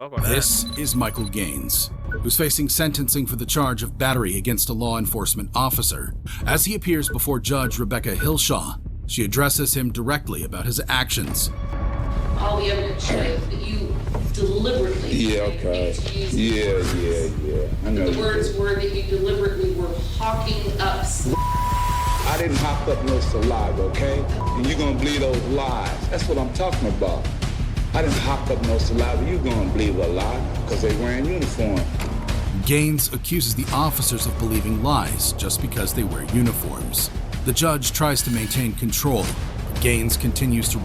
Fuck with This that. is Michael Gaines, who's facing sentencing for the charge of battery against a law enforcement officer. As he appears before Judge Rebecca Hillshaw, she addresses him directly about his actions. All the evidence shows that you deliberately. Yeah, okay. Yeah. I know. The words were that you deliberately were hawking up. I didn't hop up no saliva, okay? And you're gonna believe those lies. That's what I'm talking about. I didn't hop up no saliva. You gonna believe a lie because they wearing uniform. Gaines accuses the officers of believing lies just because they wear uniforms. The judge tries to maintain control, but Gaines continues to.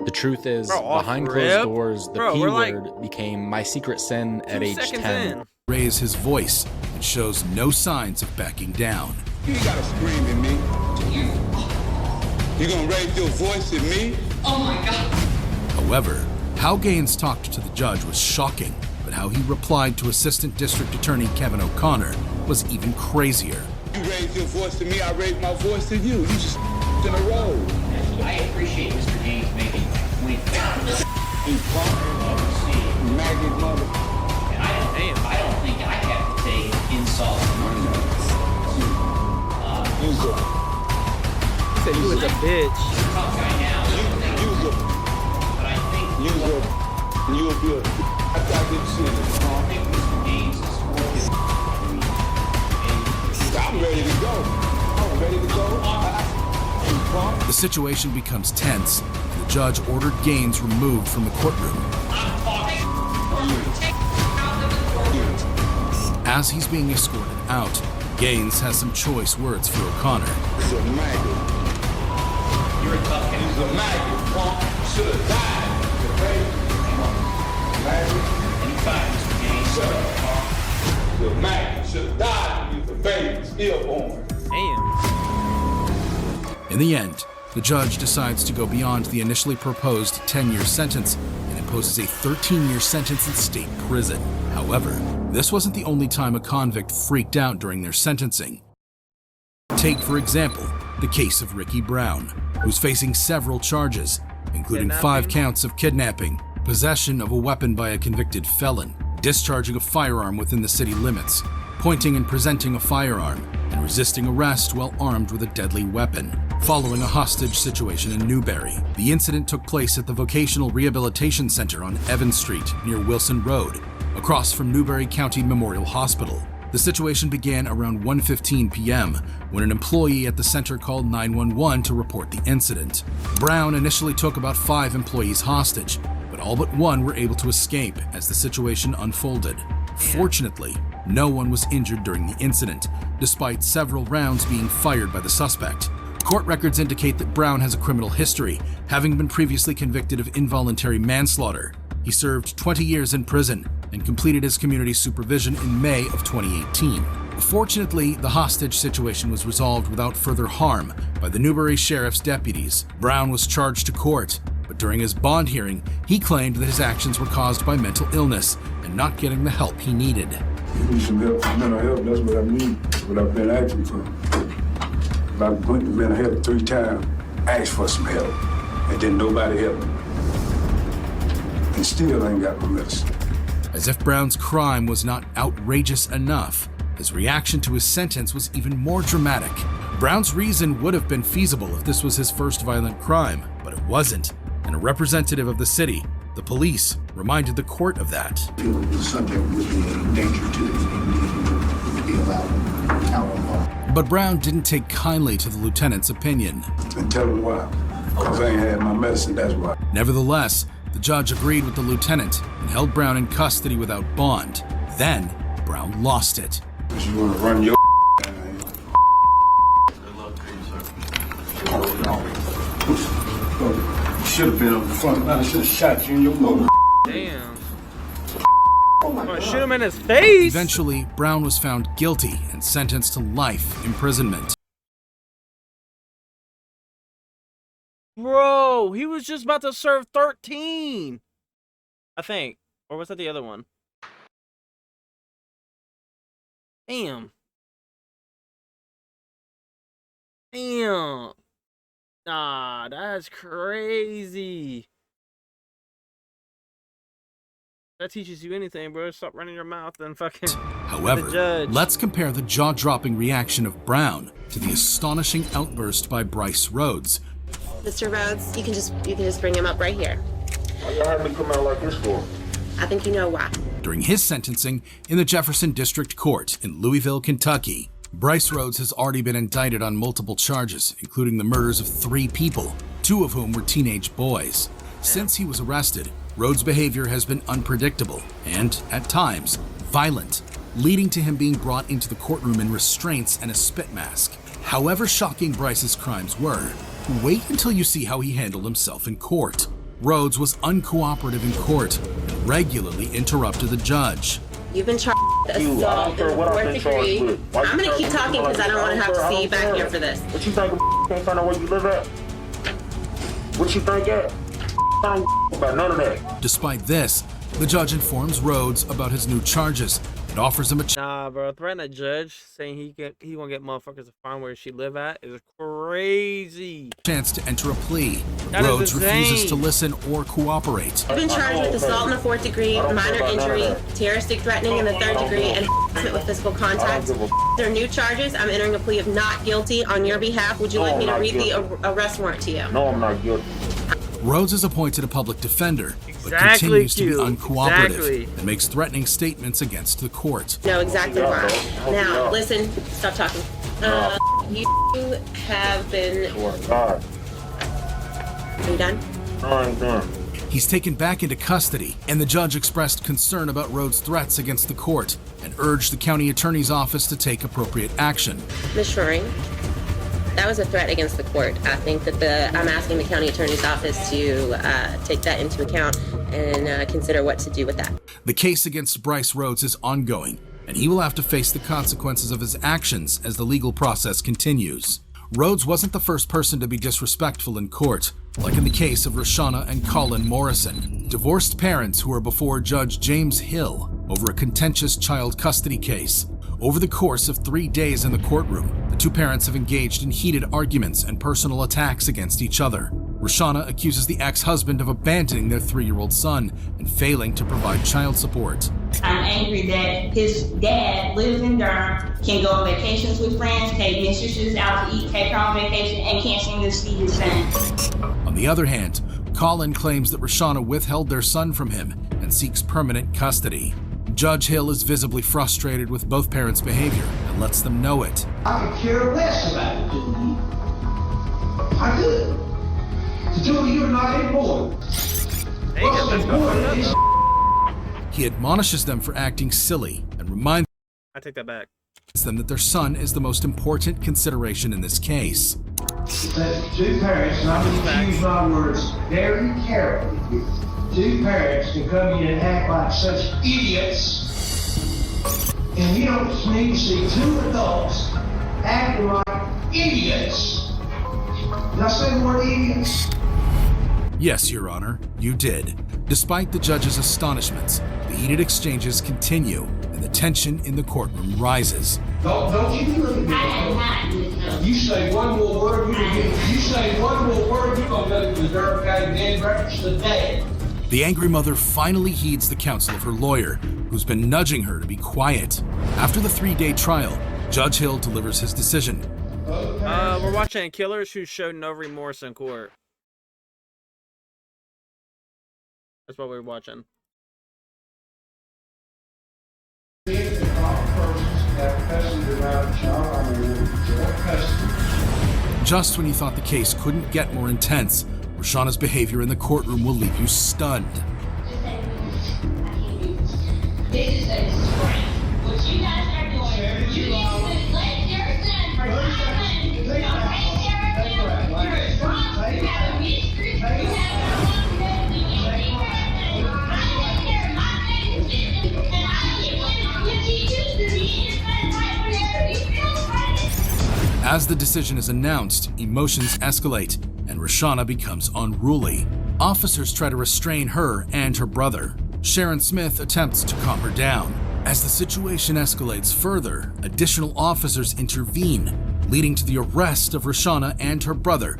The truth is, Bro, behind off closed rip? doors, the Bro, P we're like word became my secret sin at 2 age seconds 10. in. Raise his voice and shows no signs of backing down. You gotta scream at me. You gonna raise your voice at me? Oh my God. However, how Gaines talked to the judge was shocking, but how he replied to Assistant District Attorney Kevin O'Connor was even crazier. You raise your voice to me, I raise my voice to you. You just in a row. I appreciate Mr. Gaines making that point. You punk, maggot mother. And I don't think I have to take insults from Use a, Said you was a bitch. tough guy now. use a, But I think you'll be a, after I get sentenced, I think Mr. Gaines is I'm ready to go. I'm ready to go. You punk. The situation becomes tense, and the judge ordered Gaines removed from the courtroom. As he's being escorted out, Gaines has some choice words for O'Connor. He's a maggot. you're a tough guy. He's a maggot, punk. Should have died. Maggot. Anytime, Mr. Gaines. Shut up, punk. He's a maggot. Should have died when he was a baby, stillborn. Damn. In the end, the judge decides to go beyond the initially proposed 10-year sentence and imposes a 13-year sentence in state prison. However, this wasn't the only time a convict freaked out during their sentencing. Take, for example, the case of Ricky Brown, who's facing several charges, including 5 counts of kidnapping, possession of a weapon by a convicted felon, discharging a firearm within the city limits, pointing and presenting a firearm, and resisting arrest while armed with a deadly weapon. Following a hostage situation in Newberry, the incident took place at the Vocational Rehabilitation Center on Evans Street near Wilson Road, across from Newberry County Memorial Hospital. The situation began around 1:15 p.m. when an employee at the center called 911 to report the incident. Brown initially took about 5 employees hostage, but all but 1 were able to escape as the situation unfolded. Fortunately, no one was injured during the incident, despite several rounds being fired by the suspect. Court records indicate that Brown has a criminal history, having been previously convicted of involuntary manslaughter. He served 20 years in prison and completed his community supervision in May of 2018. Fortunately, the hostage situation was resolved without further harm by the Newberry Sheriff's deputies. Brown was charged to court, but during his bond hearing, he claimed that his actions were caused by mental illness and not getting the help he needed. You need some help for mental health, that's what I need, what I've been asking for. I went to mental health 3 times, asked for some help, and then nobody helped me. And still ain't got no medicine. As if Brown's crime was not outrageous enough, his reaction to his sentence was even more dramatic. Brown's reason would have been feasible if this was his first violent crime, but it wasn't, and a representative of the city, the police, reminded the court of that. The subject would be a danger to the community, would be allowed out on law. But Brown didn't take kindly to the lieutenant's opinion. And tell them why. Because I ain't had my medicine, that's why. Nevertheless, the judge agreed with the lieutenant and held Brown in custody without bond. Then, Brown lost it. You wanna run your You should have been on the front line. I should have shot you in your mother. Damn. Oh, shoot him in his face. Eventually, Brown was found guilty and sentenced to life imprisonment. Bro, he was just about to serve 13. I think. Or was that the other one? Damn. Damn. Nah, that's crazy. That teaches you anything, bro. Stop running your mouth and fucking. However, The judge. let's compare the jaw-dropping reaction of Brown to the astonishing outburst by Bryce Rhodes. Mr. Rhodes, you can just bring him up right here. Why y'all have me come out like this for? I think you know why. During his sentencing in the Jefferson District Court in Louisville, Kentucky, Bryce Rhodes has already been indicted on multiple charges, including the murders of 3 people, 2 of whom were teenage boys. Since he was arrested, Rhodes' behavior has been unpredictable and, at times, violent, leading to him being brought into the courtroom in restraints and a spit mask. However shocking Bryce's crimes were, wait until you see how he handled himself in court. Rhodes was uncooperative in court and regularly interrupted the judge. You've been charged with assault in the 4th degree. I'm gonna keep talking because I don't want to have to see you back here for this. What you think can't find out where you live at? What you think at? I don't about none of that. Despite this, the judge informs Rhodes about his new charges and offers him a Nah, bro. Threatening a judge saying he gonna get motherfuckers to find where she live at is crazy. chance to enter a plea. That is Rhodes refuses insane. to listen or cooperate. You've been charged with assault in the 4th degree, minor injury, terroristic threatening in the 3rd degree, and harassment with physical contact. There are new charges. I'm entering a plea of not guilty on your behalf. Would you like me to read the arrest warrant to you? No, I'm not guilty. Rhodes is appointed a public defender, but Exactly, continues to be Q. uncooperative Exactly. and makes threatening statements against the court. Know exactly why. Now, listen, stop talking. You have been. God, Are you done? no, I ain't done. He's taken back into custody, and the judge expressed concern about Rhodes' threats against the court and urged the county attorney's office to take appropriate action. Ms. Shoring, that was a threat against the court. I think that I'm asking the county attorney's office to take that into account and consider what to do with that. The case against Bryce Rhodes is ongoing, and he will have to face the consequences of his actions as the legal process continues. Rhodes wasn't the first person to be disrespectful in court, like in the case of Roshana and Colin Morrison, divorced parents who were before Judge James Hill over a contentious child custody case. Over the course of 3 days in the courtroom, the 2 parents have engaged in heated arguments and personal attacks against each other. Roshana accuses the ex-husband of abandoning their 3-year-old son and failing to provide child support. I'm angry that his dad lives in Durham, can go on vacations with friends, take mistresses out to eat, take her on vacation, and can't seem to see his son. On the other hand, Colin claims that Roshana withheld their son from him and seeks permanent custody. Judge Hill is visibly frustrated with both parents' behavior and lets them know it. I could care less about it, dude. I could. The 2 of you are not important. What's important is He admonishes them for acting silly and reminds I take that back. them that their son is the most important consideration in this case. that 2 parents, and I'm going to use my words very carefully here, 2 parents can come in and act like such idiots, and you don't need to see 2 adults acting like idiots. Did I say the word idiots? Yes, Your Honor, you did. Despite the judge's astonishments, the heated exchanges continue and the tension in the courtroom rises. Don't you be looking at me. You say one more word, you say one more word, you're gonna go to the Durham County Bed and Breakfast today. The angry mother finally heeds the counsel of her lawyer, who's been nudging her to be quiet. After the 3-day trial, Judge Hill delivers his decision. We're watching killers who showed no remorse in court. That's what we're watching. Just when you thought the case couldn't get more intense, Roshana's behavior in the courtroom will leave you stunned. This is a spring. What you guys are doing, you need to let your son for 9 months. You're right there. You're a drunk. You have a mistress. You have a mom that you can't take care of. I take care of my baby, and I keep waiting. If he chooses to be in his bed right whenever he feels right. As the decision is announced, emotions escalate, and Roshana becomes unruly. Officers try to restrain her and her brother. Sharon Smith attempts to calm her down. As the situation escalates further, additional officers intervene, leading to the arrest of Roshana and her brother.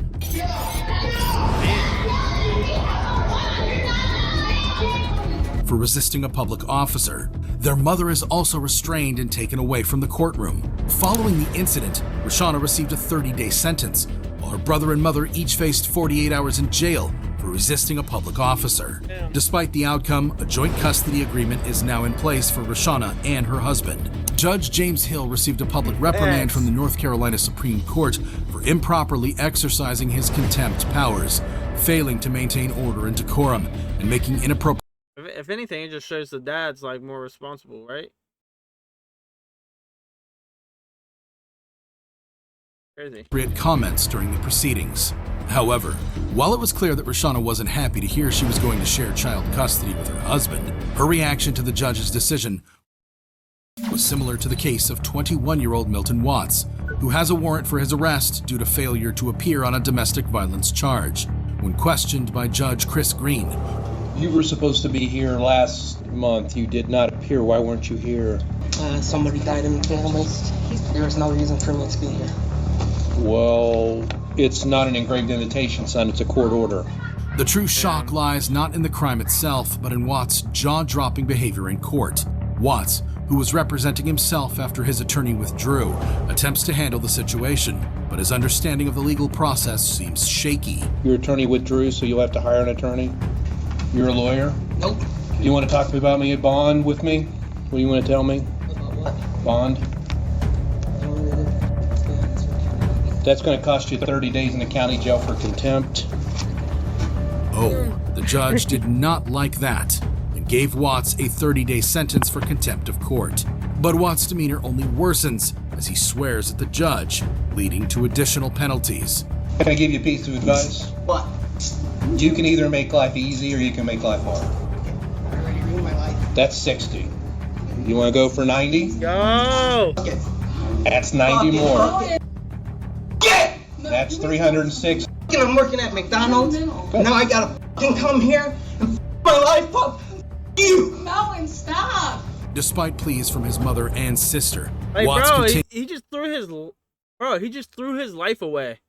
for resisting a public officer. Their mother is also restrained and taken away from the courtroom. Following the incident, Roshana received a 30-day sentence, while her brother and mother each faced 48 hours in jail for resisting a public officer. Despite the outcome, a joint custody agreement is now in place for Roshana and her husband. Judge James Hill received a public reprimand from the North Carolina Supreme Court for improperly exercising his contempt powers, failing to maintain order and decorum, and making inappropriate... If anything, it just shows the dad's like more responsible, right? Crazy. Comments during the proceedings. However, while it was clear that Roshana wasn't happy to hear she was going to share child custody with her husband, her reaction to the judge's decision was similar to the case of 21-year-old Milton Watts, who has a warrant for his arrest due to failure to appear on a domestic violence charge. When questioned by Judge Chris Green, "You were supposed to be here last month. You did not appear. Why weren't you here?" Somebody died in the family. There was no reason for me to be here. Well, it's not an engraved invitation, son. It's a court order. The true shock lies not in the crime itself, but in Watts' jaw-dropping behavior in court. Watts, who was representing himself after his attorney withdrew, attempts to handle the situation, but his understanding of the legal process seems shaky. Your attorney withdrew, so you'll have to hire an attorney? You're a lawyer? Nope. Do you want to talk about me at bond with me? What do you want to tell me? About what? Bond? That's going to cost you 30 days in the county jail for contempt. Oh, the judge did not like that and gave Watts a 30-day sentence for contempt of court. But Watts' demeanor only worsens as he swears at the judge, leading to additional penalties. Can I give you a piece of advice? What? You can either make life easy or you can make life hard. I already ruined my life. That's 60. You want to go for 90? Go! Okay. That's 90 more. Okay. Yeah! That's 306. I'm working at McDonald's. Now I gotta come here and my life up. You! Melvin, stop! Despite pleas from his mother and sister, Like, Watts bro, continued. he just threw his... Bro, he just threw his life away.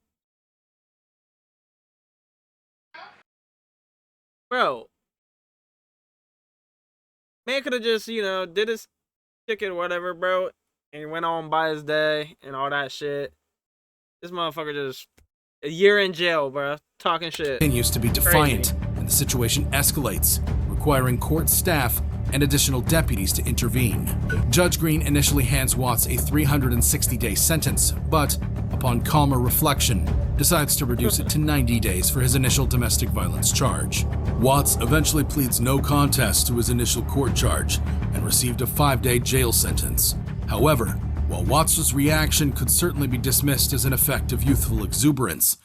Bro. Man could have just, you know, did his ticket or whatever, bro, and went on by his day and all that shit. This motherfucker just... A year in jail, bro. Talking shit. Continues to be defiant, and the situation escalates, requiring court staff and additional deputies to intervene. Judge Green initially hands Watts a 360-day sentence, but upon calmer reflection, decides to reduce it to 90 days for his initial domestic violence charge. Watts eventually pleads no contest to his initial court charge and received a 5-day jail sentence. However, while Watts' reaction could certainly be dismissed as an effect of youthful exuberance,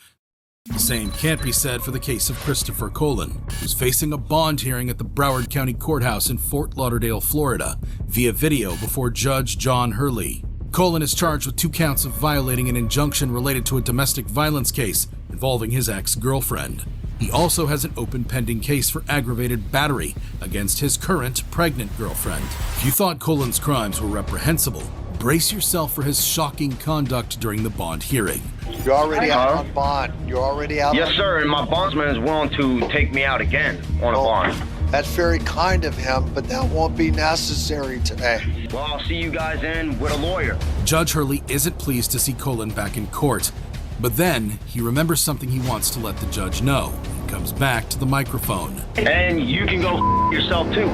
the same can't be said for the case of Christopher Colon, who's facing a bond hearing at the Broward County Courthouse in Fort Lauderdale, Florida, via video before Judge John Hurley. Colon is charged with 2 counts of violating an injunction related to a domestic violence case involving his ex-girlfriend. He also has an open pending case for aggravated battery against his current pregnant girlfriend. If you thought Colon's crimes were reprehensible, brace yourself for his shocking conduct during the bond hearing. You're already out on bond. You're already out. Yes, sir, and my bondsman is willing to take me out again on a bond. That's very kind of him, but that won't be necessary today. Well, I'll see you guys in with a lawyer. Judge Hurley isn't pleased to see Colon back in court, but then he remembers something he wants to let the judge know and comes back to the microphone. And you can go yourself too.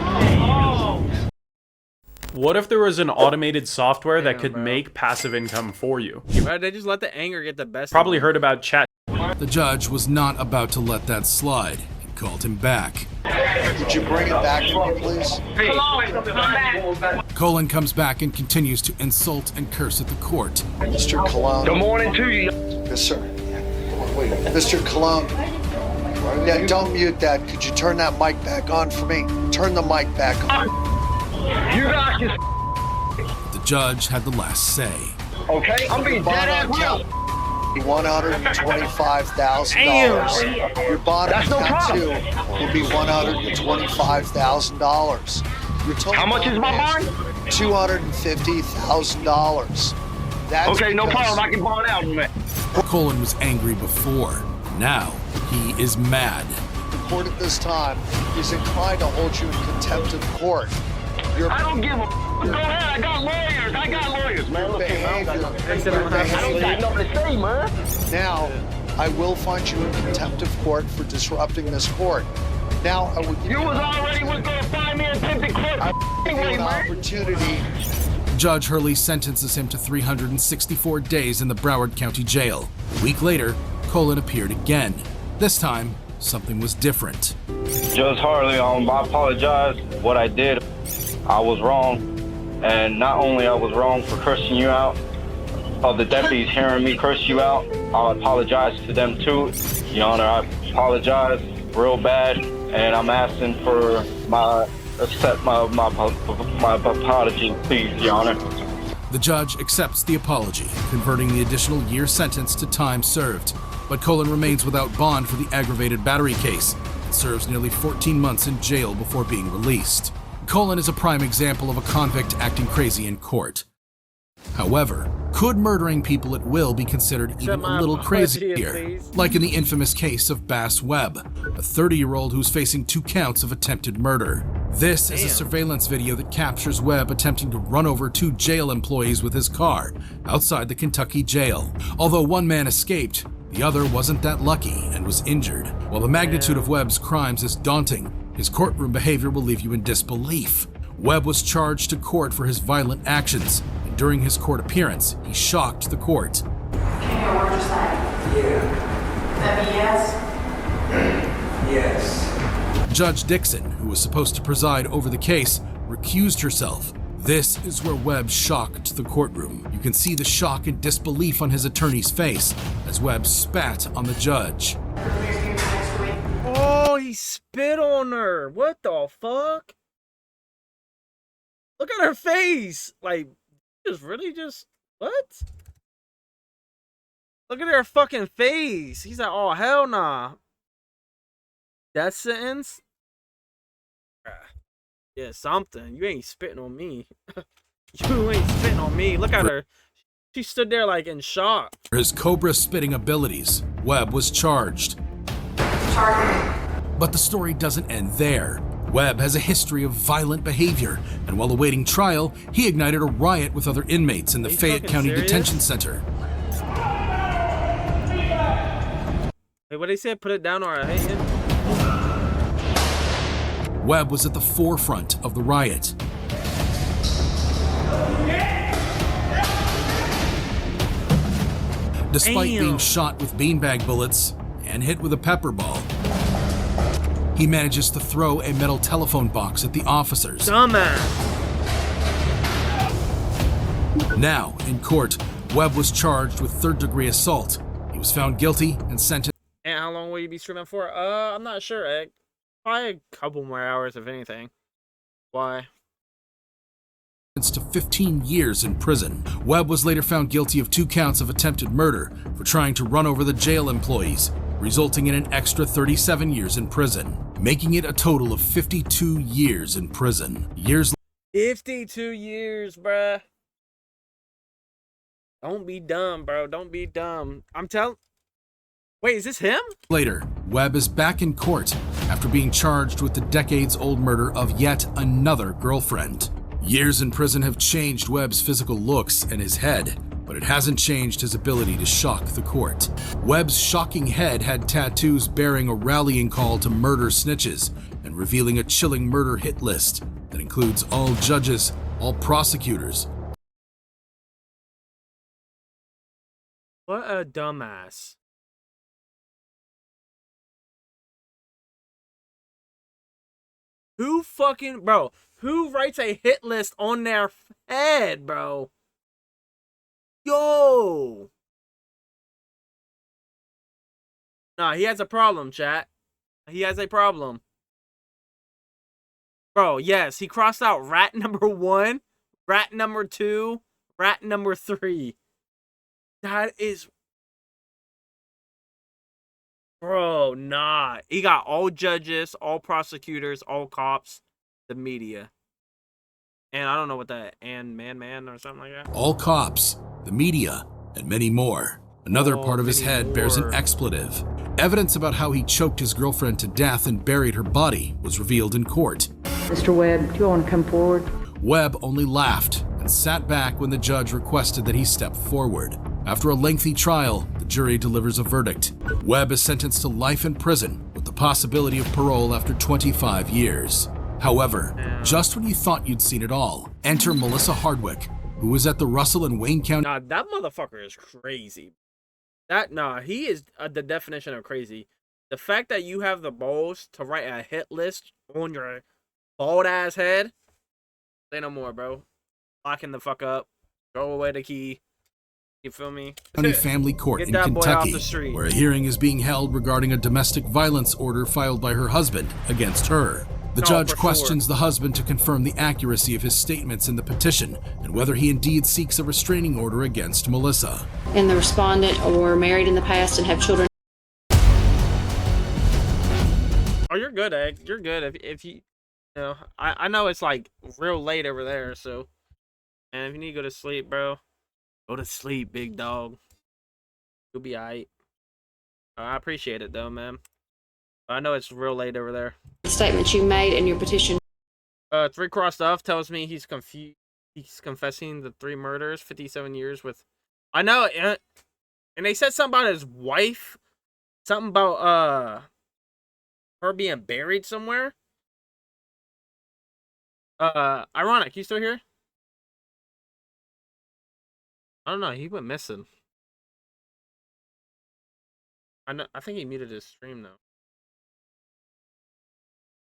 What if there was an automated software that could make passive income for you? Bro, they just let the anger get the best. Probably heard about chat. The judge was not about to let that slide and called him back. Would you bring it back to me, please? Colon comes back and continues to insult and curse at the court. Mr. Cologne. Good morning to you. Yes, sir. Mr. Cologne. Yeah, don't mute that. Could you turn that mic back on for me? Turn the mic back on. You guys just... The judge had the last say. Okay, I'm being dead ass real. $125,000. Your bond on count 2 will be $125,000. Your total How much is my bond? $250,000. Okay, no problem. I can bond out, man. Colon was angry before. Now he is mad. court at this time is inclined to hold you in contempt of court. I don't give a Go ahead, I got lawyers, man. Look, I don't got nothing to say, man. Now, I will find you in contempt of court for disrupting this court. Now, I will give you was already going to find me in contempt of court. an opportunity. Judge Hurley sentences him to 364 days in the Broward County Jail. A week later, Colin appeared again. This time, something was different. Judge Harley, I apologize. What I did, I was wrong. And not only I was wrong for cursing you out, of the deputies hearing me curse you out, I apologize to them too. Your Honor, I apologize real bad, and I'm asking for my apology, please, Your Honor. The judge accepts the apology, converting the additional year sentence to time served. But Colin remains without bond for the aggravated battery case and serves nearly 14 months in jail before being released. Colin is a prime example of a convict acting crazy in court. However, could murdering people at will be considered even a little crazier? Like in the infamous case of Bass Webb, a 30-year-old who's facing 2 counts of attempted murder. This is a surveillance video that captures Webb attempting to run over 2 jail employees with his car outside the Kentucky jail. Although one man escaped, the other wasn't that lucky and was injured. While the magnitude of Webb's crimes is daunting, his courtroom behavior will leave you in disbelief. Webb was charged to court for his violent actions, and during his court appearance, he shocked the court. Can you hear what you're saying? Yeah. That be yes? Yes. Judge Dixon, who was supposed to preside over the case, recused herself. This is where Webb shocked the courtroom. You can see the shock and disbelief on his attorney's face as Webb spat on the judge. Oh, he spit on her. What the fuck? Look at her face. Like, what? Look at her fucking face. He's like, oh, hell nah. Death sentence? Yeah, something. You ain't spitting on me. You ain't spitting on me. Look at her. She stood there like in shock. For his cobra spitting abilities, Webb was charged. But the story doesn't end there. Webb has a history of violent behavior, and while awaiting trial, he ignited a riot with other inmates in the Fayette County Detention Center. Wait, what they said? Put it down or I hate him? Webb was at the forefront of the riot. Despite being shot with beanbag bullets and hit with a pepper ball, he manages to throw a metal telephone box at the officers. Dumbass. Now, in court, Webb was charged with third-degree assault. He was found guilty and sentenced. And how long will you be streaming for? I'm not sure, Egg. Probably a couple more hours, if anything. Why? To 15 years in prison. Webb was later found guilty of 2 counts of attempted murder for trying to run over the jail employees, resulting in an extra 37 years in prison, making it a total of 52 years in prison. 52 years, bruh. Don't be dumb, bro. Don't be dumb. Wait, is this him? Later, Webb is back in court after being charged with the decades-old murder of yet another girlfriend. Years in prison have changed Webb's physical looks and his head, but it hasn't changed his ability to shock the court. Webb's shocking head had tattoos bearing a rallying call to murder snitches and revealing a chilling murder hit list that includes all judges, all prosecutors. What a dumbass. Who writes a hit list on their head, bro? Yo! Nah, he has a problem, chat. He has a problem. Bro, yes, he crossed out rat number 1, rat number 2, rat number 3. That is... Bro, nah. He got all judges, all prosecutors, all cops, the media. And I don't know what that, and man or something like that. All cops, the media, and many more. Another part of his head bears an expletive. Evidence about how he choked his girlfriend to death and buried her body was revealed in court. Mr. Webb, do you want to come forward? Webb only laughed and sat back when the judge requested that he step forward. After a lengthy trial, the jury delivers a verdict. Webb is sentenced to life in prison with the possibility of parole after 25 years. However, just when you thought you'd seen it all, enter Melissa Hardwick, who was at the Russell and Wayne County. Nah, that motherfucker is crazy. He is the definition of crazy. The fact that you have the balls to write a hit list on your bald ass head, say no more, bro. Locking the fuck up, throw away the key. You feel me? County Family Court in Kentucky, where a hearing is being held regarding a domestic violence order filed by her husband against her. The judge questions the husband to confirm the accuracy of his statements in the petition and whether he indeed seeks a restraining order against Melissa. And the respondent were married in the past and have children. Oh, you're good, Egg. You're good. If you know, I know it's like real late over there, so. And if you need to go to sleep, bro, go to sleep, big dog. You'll be alright. I appreciate it though, man. I know it's real late over there. Statements you made in your petition. 3 crossed off tells me he's confused. He's confessing the 3 murders, 57 years with. I know, and they said something about his wife, something about her being buried somewhere. Ironic. You still here? I don't know. He went missing. I think he muted his stream though.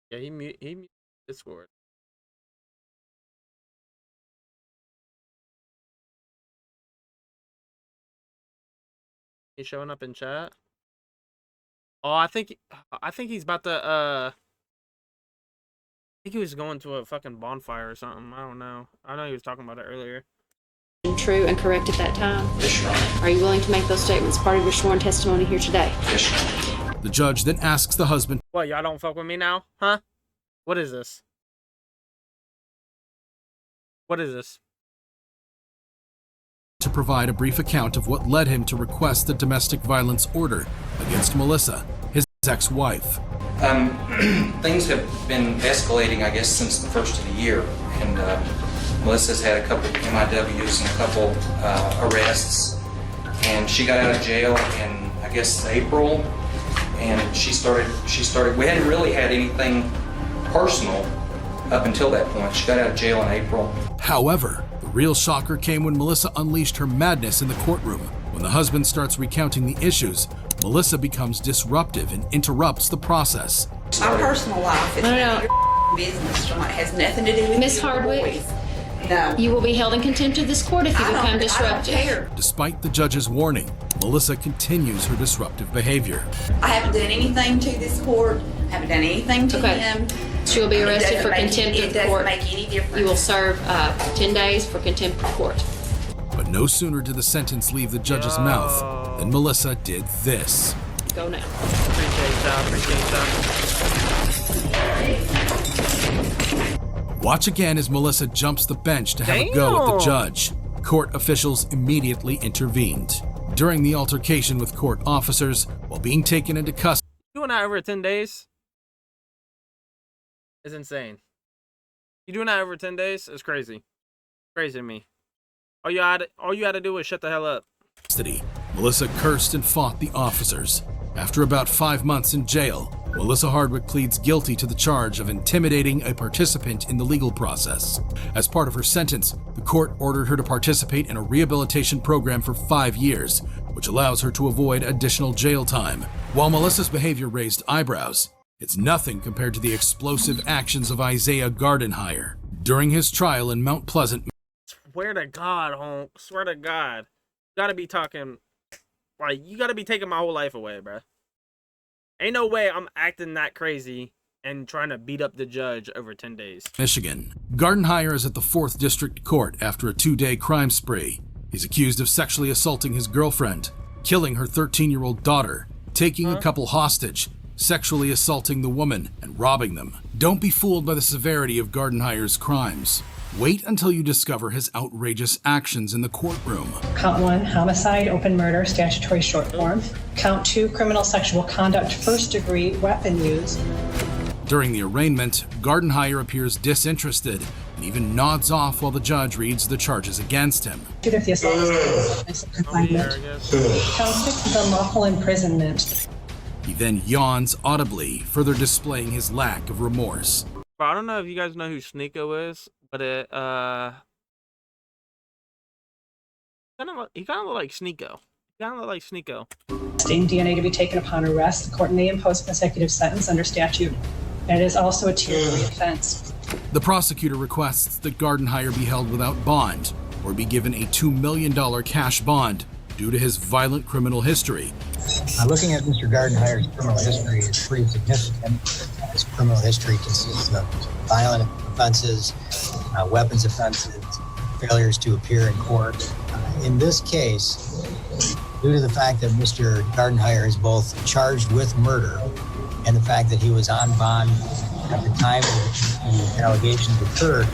Yeah, he muted Discord. He's showing up in chat. Oh, I think he's about to I think he was going to a fucking bonfire or something. I don't know. I know he was talking about it earlier. True and correct at that time? Yes, Your Honor. Are you willing to make those statements part of your sworn testimony here today? Yes, Your Honor. The judge then asks the husband, "What, y'all don't fuck with me now? Huh? What is this? What is this?" to provide a brief account of what led him to request the domestic violence order against Melissa, his ex-wife. Things have been escalating, I guess, since the first of the year, and Melissa's had a couple MIWs and a couple arrests, and she got out of jail in, I guess, April, and she started, we hadn't really had anything personal up until that point. She got out of jail in April. However, the real shocker came when Melissa unleashed her madness in the courtroom. When the husband starts recounting the issues, Melissa becomes disruptive and interrupts the process. My personal life is none of your business. It has nothing to do with Miss Hardwick. No. You will be held in contempt of this court if you become disruptive. I don't care. Despite the judge's warning, Melissa continues her disruptive behavior. I haven't done anything to this court. I haven't done anything to him. She will be arrested for contempt of the court. It doesn't make any difference. You will serve 10 days for contempt of court. But no sooner did the sentence leave the judge's mouth than Melissa did this. Go now. Appreciate that. Watch again as Melissa jumps the bench to have a go at the judge. Court officials immediately intervened. During the altercation with court officers, while being taken into custody. Doing that over 10 days is insane. You doing that over 10 days is crazy. Crazy to me. All you had to do was shut the hell up. Melissa cursed and fought the officers. After about 5 months in jail, Melissa Hardwick pleads guilty to the charge of intimidating a participant in the legal process. As part of her sentence, the court ordered her to participate in a rehabilitation program for 5 years, which allows her to avoid additional jail time. While Melissa's behavior raised eyebrows, it's nothing compared to the explosive actions of Isaiah Gardenhire. During his trial in Mount Pleasant, Swear to God, Honk. Swear to God. You gotta be talking, like, you gotta be taking my whole life away, bruh. Ain't no way I'm acting that crazy and trying to beat up the judge over 10 days. Michigan. Gardenhire is at the 4th District Court after a 2-day crime spree. He's accused of sexually assaulting his girlfriend, killing her 13-year-old daughter, taking a couple hostage, sexually assaulting the woman and robbing them. Don't be fooled by the severity of Gardenhire's crimes. Wait until you discover his outrageous actions in the courtroom. Count 1, homicide, open murder, statutory short form. Count 2, criminal sexual conduct, first degree, weapon use. During the arraignment, Gardenhire appears disinterested and even nods off while the judge reads the charges against him. If the assault is confinement. Count 6 is unlawful imprisonment. He then yawns audibly, further displaying his lack of remorse. Bro, I don't know if you guys know who Sneeko is, but he kind of look like Sneeko. Testing DNA to be taken upon arrest. The court may impose a consecutive sentence under statute. And it is also a tier 3 offense. The prosecutor requests that Gardenhire be held without bond or be given a $2 million cash bond due to his violent criminal history. Looking at Mr. Gardenhire's criminal history is pretty significant. His criminal history consists of violent offenses, weapons offenses, failures to appear in court. In this case, due to the fact that Mr. Gardenhire is both charged with murder and the fact that he was on bond at the time that the allegations occurred.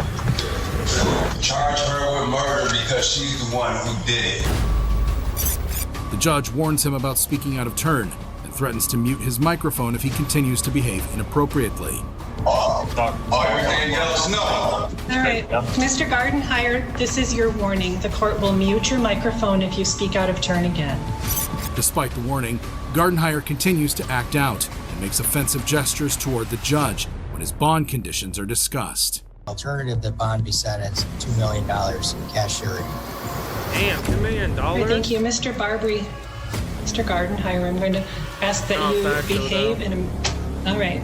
Charge her with murder because she's the one who did it. The judge warns him about speaking out of turn and threatens to mute his microphone if he continues to behave inappropriately. Everything else, no. All right, Mr. Gardenhire, this is your warning. The court will mute your microphone if you speak out of turn again. Despite the warning, Gardenhire continues to act out and makes offensive gestures toward the judge when his bond conditions are discussed. Alternative that bond be set as $2 million in cash surety. Damn, $2 million? All right, thank you, Mr. Barbary. Mr. Gardenhire, I'm going to ask that you behave in a... All right.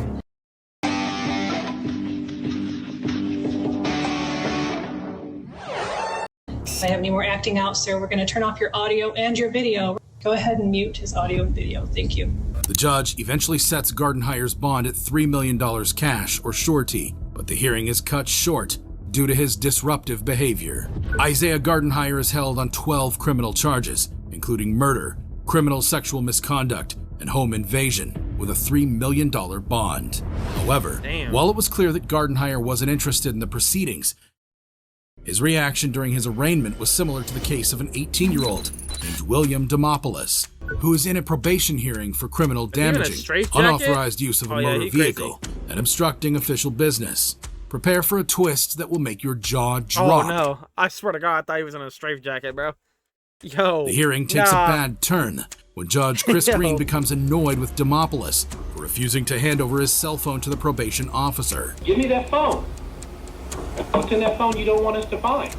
If I have any more acting out, sir, we're going to turn off your audio and your video. Go ahead and mute his audio and video. Thank you. The judge eventually sets Gardenhire's bond at $3 million cash or surety, but the hearing is cut short due to his disruptive behavior. Isaiah Gardenhire is held on 12 criminal charges, including murder, criminal sexual misconduct, and home invasion, with a $3 million bond. However, while it was clear that Gardenhire wasn't interested in the proceedings, his reaction during his arraignment was similar to the case of an 18-year-old named William Demopoulos, who is in a probation hearing for criminal damaging, unauthorized use of a motor vehicle, and obstructing official business. Prepare for a twist that will make your jaw drop. Oh no, I swear to God, I thought he was in a straitjacket, bro. Yo. The hearing takes a bad turn when Judge Chris Green becomes annoyed with Demopoulos for refusing to hand over his cell phone to the probation officer. Give me that phone. What's in that phone you don't want us to find?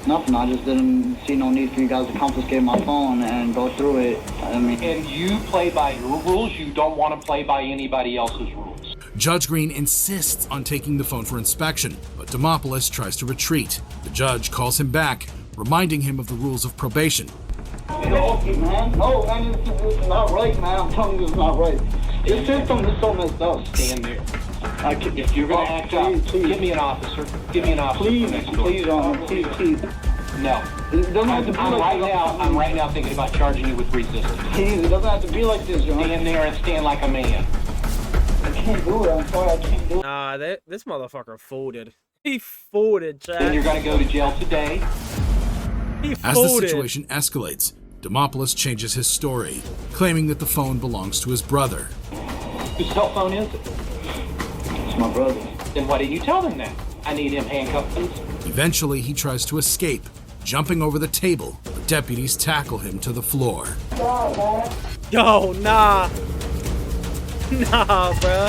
Nothing, I just didn't see no need for you guys to confiscate my phone and go through it. I mean... And you play by your rules, you don't want to play by anybody else's rules. Judge Green insists on taking the phone for inspection, but Demopoulos tries to retreat. The judge calls him back, reminding him of the rules of probation. No, man, this is not right, man. I'm telling you, it's not right. This system is so messed up. Stand there. If you're going to act up, give me an officer. Give me an officer. Please, please. No. It doesn't have to be like this. I'm right now thinking about charging you with resistance. Please, it doesn't have to be like this, John. Stand there and stand like a man. I can't do it. I'm sorry, I can't do it. Nah, this motherfucker folded. He folded, Chad. Then you're going to go to jail today. He As the situation escalates, Demopoulos changes his story, claiming that the phone belongs to his brother. Whose cell phone is it? It's my brother. Then why didn't you tell him that? I need him handcuffed. Eventually, he tries to escape, jumping over the table, but deputies tackle him to the floor. Yo, nah. Nah, bro.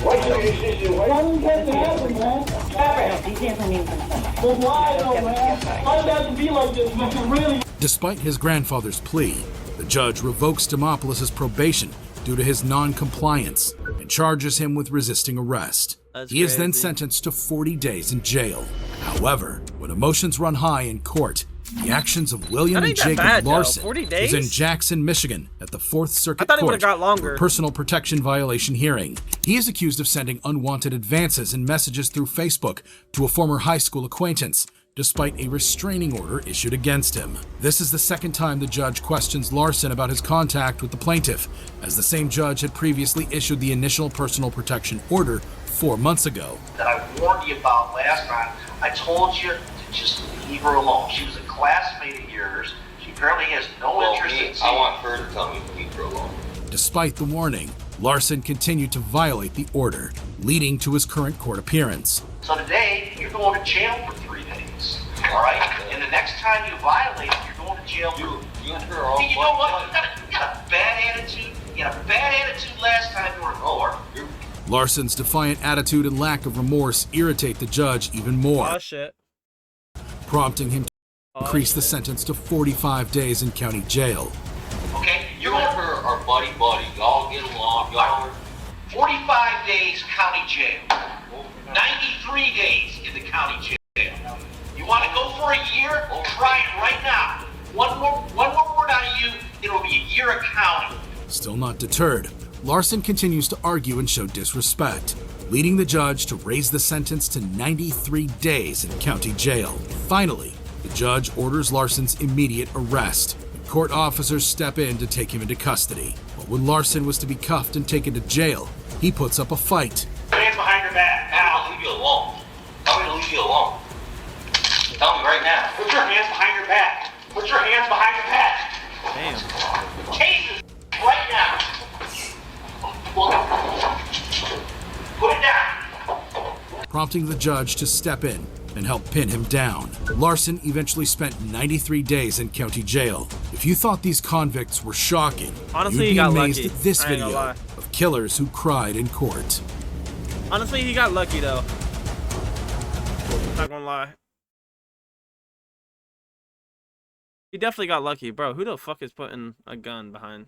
Despite his grandfather's plea, the judge revokes Demopoulos' probation due to his non-compliance and charges him with resisting arrest. He is then sentenced to 40 days in jail. However, when emotions run high in court, the actions of William and Jacob Larson is in Jackson, Michigan at the 4th Circuit Court for a personal protection violation hearing. He is accused of sending unwanted advances and messages through Facebook to a former high school acquaintance, despite a restraining order issued against him. This is the second time the judge questions Larson about his contact with the plaintiff, as the same judge had previously issued the initial personal protection order 4 months ago. That I warned you about last time. I told you to just leave her alone. She was a classmate of yours. She apparently has no interest in seeing. I want her to tell me to leave her alone. Despite the warning, Larson continued to violate the order, leading to his current court appearance. So today, you're going to jail for 3 days. All right? And the next time you violate it, you're going to jail for... You and her all... Hey, you know what? You got a bad attitude. You had a bad attitude last time you were in court. Larson's defiant attitude and lack of remorse irritate the judge even more, Oh shit. prompting him to increase the sentence to 45 days in county jail. Okay? You and her are buddy-buddy. Y'all get along. Y'all are... 45 days county jail. 93 days in the county jail. You want to go for a year? Try it right now. One more word out of you, it'll be a year of county. Still not deterred, Larson continues to argue and show disrespect, leading the judge to raise the sentence to 93 days in county jail. Finally, the judge orders Larson's immediate arrest. Court officers step in to take him into custody. But when Larson was to be cuffed and taken to jail, he puts up a fight. Put your hands behind your back. I'll leave you alone. Tell me to leave you alone. Tell me right now. Put your hands behind your back. Put your hands behind your back. Damn. Case this right now. Put it down. Prompting the judge to step in and help pin him down. Larson eventually spent 93 days in county jail. If you thought these convicts were shocking, Honestly, you'd he be got amazed lucky. at this I ain't gonna video lie. of killers who cried in court. Honestly, he got lucky though. Not gonna lie. He definitely got lucky, bro. Who the fuck is putting a gun behind